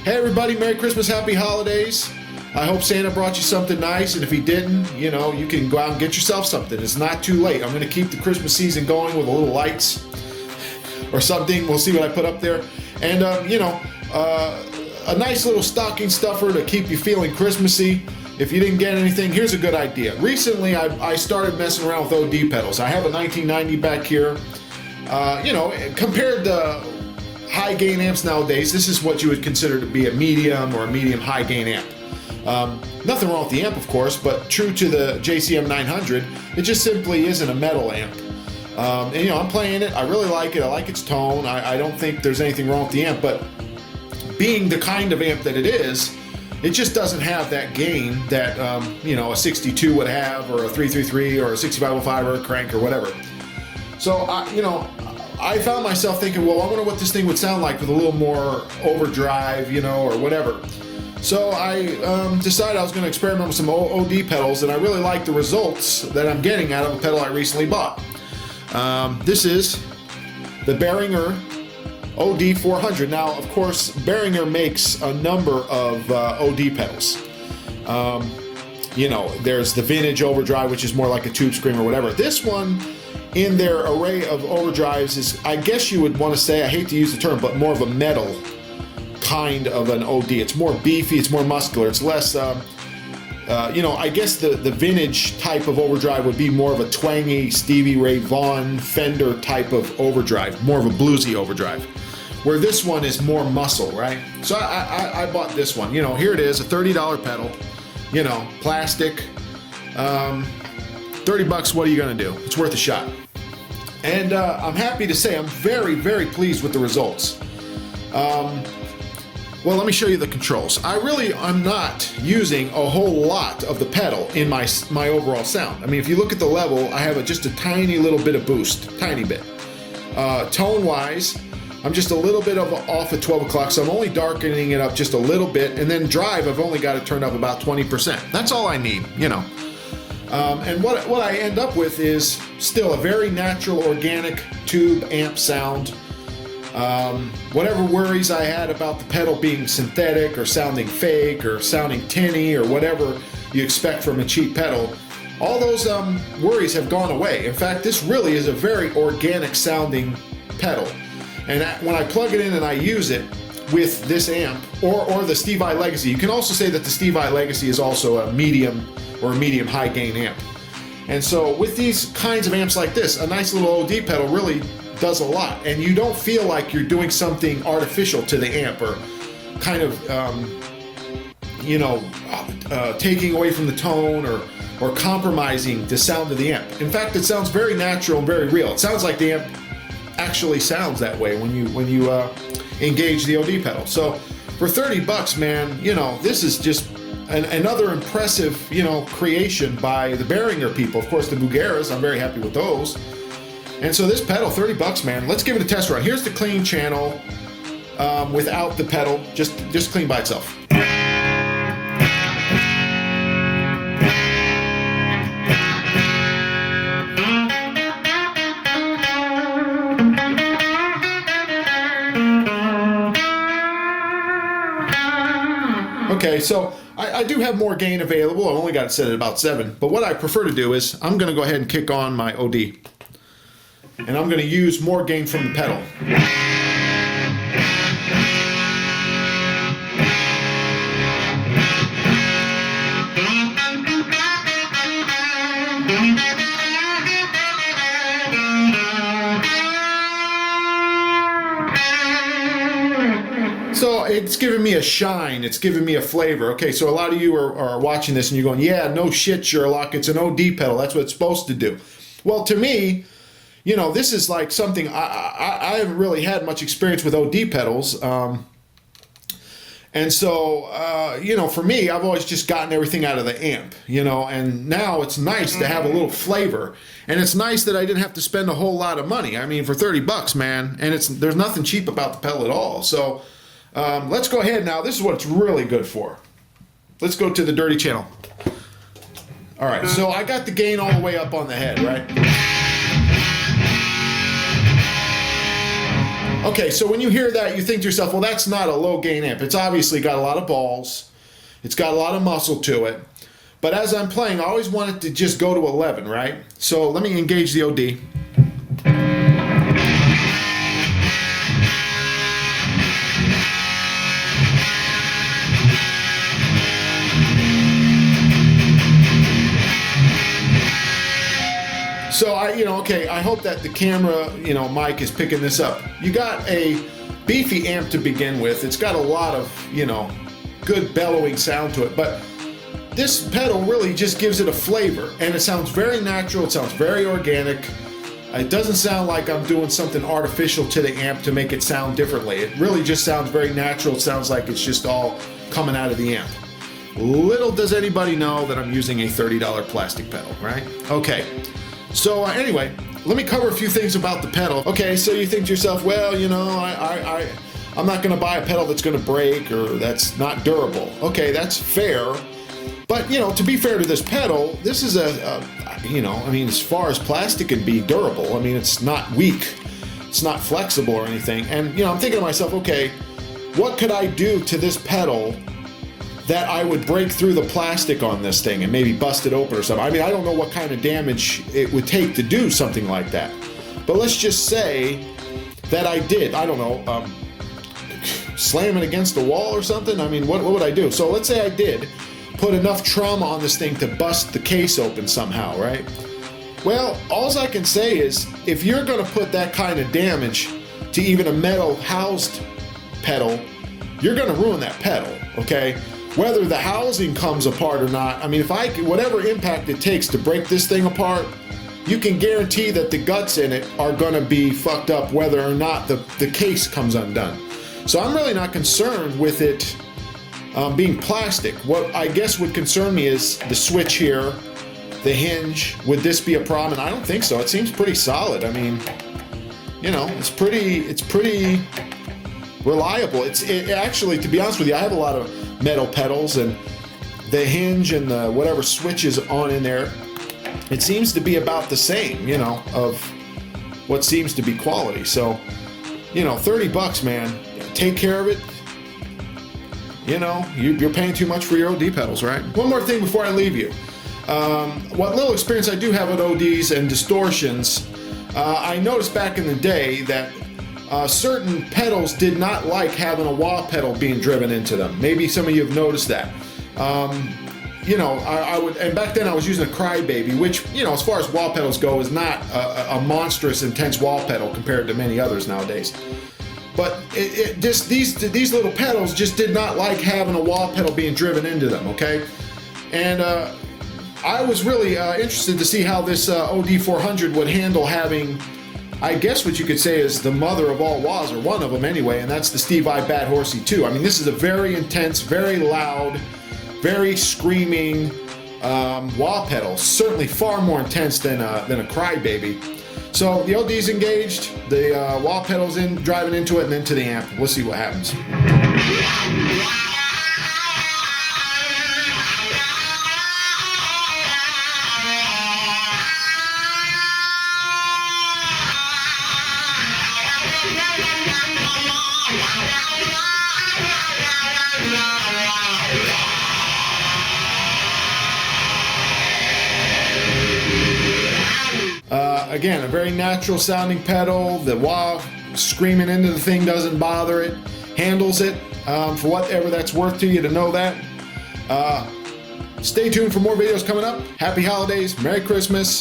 Hey everybody, Merry Christmas, Happy Holidays. I hope Santa brought you something nice, and if he didn't, you know, you can go out and get yourself something. It's not too late. I'm going to keep the Christmas season going with a little lights or something. We'll see what I put up there. And, a nice little stocking stuffer to keep you feeling Christmassy. If you didn't get anything, here's a good idea. Recently, I started messing around with OD pedals. I have a 1990 back here. Compared to high gain amps nowadays, this is what you would consider to be a medium or a medium high gain amp. Nothing wrong with the amp, of course, but true to the JCM 900, it just simply isn't a metal amp. I'm playing it. I really like it. I like its tone. I don't think there's anything wrong with the amp, but being the kind of amp that it is, it just doesn't have that gain that a 62 would have, or a 333, or a 6505, or a crank, or whatever. So I found myself thinking, well, I wonder what this thing would sound like with a little more overdrive, or whatever. So I decided I was going to experiment with some OD pedals, and I really like the results that I'm getting out of a pedal I recently bought. This is the Behringer OD400. Now, of course, Behringer makes a number of OD pedals. There's the vintage overdrive, which is more like a tube scream or whatever. This one, in their array of overdrives, is, I guess you would want to say, I hate to use the term, but more of a metal kind of an OD. It's more beefy, it's more muscular, it's less, I guess the vintage type of overdrive would be more of a twangy Stevie Ray Vaughan Fender type of overdrive, more of a bluesy overdrive, where this one is more muscle, right? So I bought this one. Here it is, a $30 pedal, plastic, $30, what are you gonna do? It's worth a shot. And I'm happy to say I'm very, very pleased with the results. Well, let me show you the controls. I'm not using a whole lot of the pedal in my overall sound. I mean, if you look at the level, I have just a tiny little bit of boost, tiny bit. Tone-wise, I'm just a little bit off at 12 o'clock, so I'm only darkening it up just a little bit, and then drive, I've only got it turned up about 20%. That's all I need, And what I end up with is still a very natural, organic tube amp sound. Whatever worries I had about the pedal being synthetic or sounding fake or sounding tinny or whatever you expect from a cheap pedal, all those worries have gone away. In fact, this really is a very organic sounding pedal. And when I plug it in and I use it with this amp or the Steve I Legacy, you can also say that the Steve I Legacy is also a medium or a medium high gain amp. And so with these kinds of amps like this, a nice little OD pedal really does a lot, and you don't feel like you're doing something artificial to the amp or kind of taking away from the tone or compromising the sound of the amp. In fact, it sounds very natural and very real. It sounds like the amp actually sounds that way when you engage the OD pedal. So for $30, man, this is just another impressive creation by the Behringer people. Of course, the Bugaras, I'm very happy with those. And so this pedal, $30, man, let's give it a test run. Here's the clean channel without the pedal, just clean by itself. Okay, so I do have more gain available. I've only got it set at about 7, but what I prefer to do is I'm going to go ahead and kick on my OD. And I'm going to use more gain from the pedal. So it's giving me a shine, it's giving me a flavor. Okay, so a lot of you are watching this and you're going, yeah, no shit, Sherlock, it's an OD pedal, that's what it's supposed to do. Well, to me, this is like something, I haven't really had much experience with OD pedals. And so, for me, I've always just gotten everything out of the amp, and now it's nice to have a little flavor. And it's nice that I didn't have to spend a whole lot of money. I mean, for $30, man, and there's nothing cheap about the pedal at all. So let's go ahead now. This is what it's really good for. Let's go to the dirty channel. All right, so I got the gain all the way up on the head, right? Okay, so when you hear that, you think to yourself, well, that's not a low gain amp. It's obviously got a lot of balls. It's got a lot of muscle to it. But as I'm playing, I always want it to just go to 11, right? So let me engage the OD. So I hope that the camera, mic is picking this up. You got a beefy amp to begin with. It's got a lot of, good bellowing sound to it, but this pedal really just gives it a flavor, and it sounds very natural. It sounds very organic. It doesn't sound like I'm doing something artificial to the amp to make it sound differently. It really just sounds very natural. It sounds like it's just all coming out of the amp. Little does anybody know that I'm using a $30 plastic pedal, right? Okay. So anyway, let me cover a few things about the pedal. Okay, so you think to yourself, well, I'm not going to buy a pedal that's going to break or that's not durable. Okay, that's fair. But, to be fair to this pedal, this is as far as plastic can be durable, it's not weak. It's not flexible or anything. And, I'm thinking to myself, okay, what could I do to this pedal that I would break through the plastic on this thing and maybe bust it open or something? I don't know what kind of damage it would take to do something like that. But let's just say that I did, slam it against the wall or something. What would I do? So let's say I did put enough trauma on this thing to bust the case open somehow, right? Well, all I can say is if you're going to put that kind of damage to even a metal housed pedal, you're going to ruin that pedal, okay? Whether the housing comes apart or not, whatever impact it takes to break this thing apart, you can guarantee that the guts in it are going to be fucked up whether or not the case comes undone. So I'm really not concerned with it being plastic. What I guess would concern me is the switch here, the hinge. Would this be a problem? And I don't think so. It seems pretty solid. It's pretty reliable. It actually, to be honest with you, I have a lot of metal pedals, and the hinge and the whatever switch is on in there, it seems to be about the same, of what seems to be quality. So, $30, man. Take care of it. You're paying too much for your OD pedals, right? One more thing before I leave you. What little experience I do have with ODs and distortions, I noticed back in the day that certain pedals did not like having a wah pedal being driven into them. Maybe some of you have noticed that. I would, and back then I was using a Crybaby, which, as far as wah pedals go, is not a monstrous, intense wah pedal compared to many others nowadays. But these little pedals just did not like having a wah pedal being driven into them, okay? And I was really interested to see how this OD400 would handle having, I guess what you could say is the mother of all wahs, or one of them anyway, and that's the Steve Vai Bad Horsey 2. This is a very intense, very loud, very screaming wah pedal, certainly far more intense than a Crybaby. So the OD's engaged, the wah pedal's driving into it, and then to the amp. We'll see what happens. Again, a very natural sounding pedal. The wah screaming into the thing doesn't bother it. Handles it for whatever that's worth to you to know that. Stay tuned for more videos coming up. Happy holidays. Merry Christmas.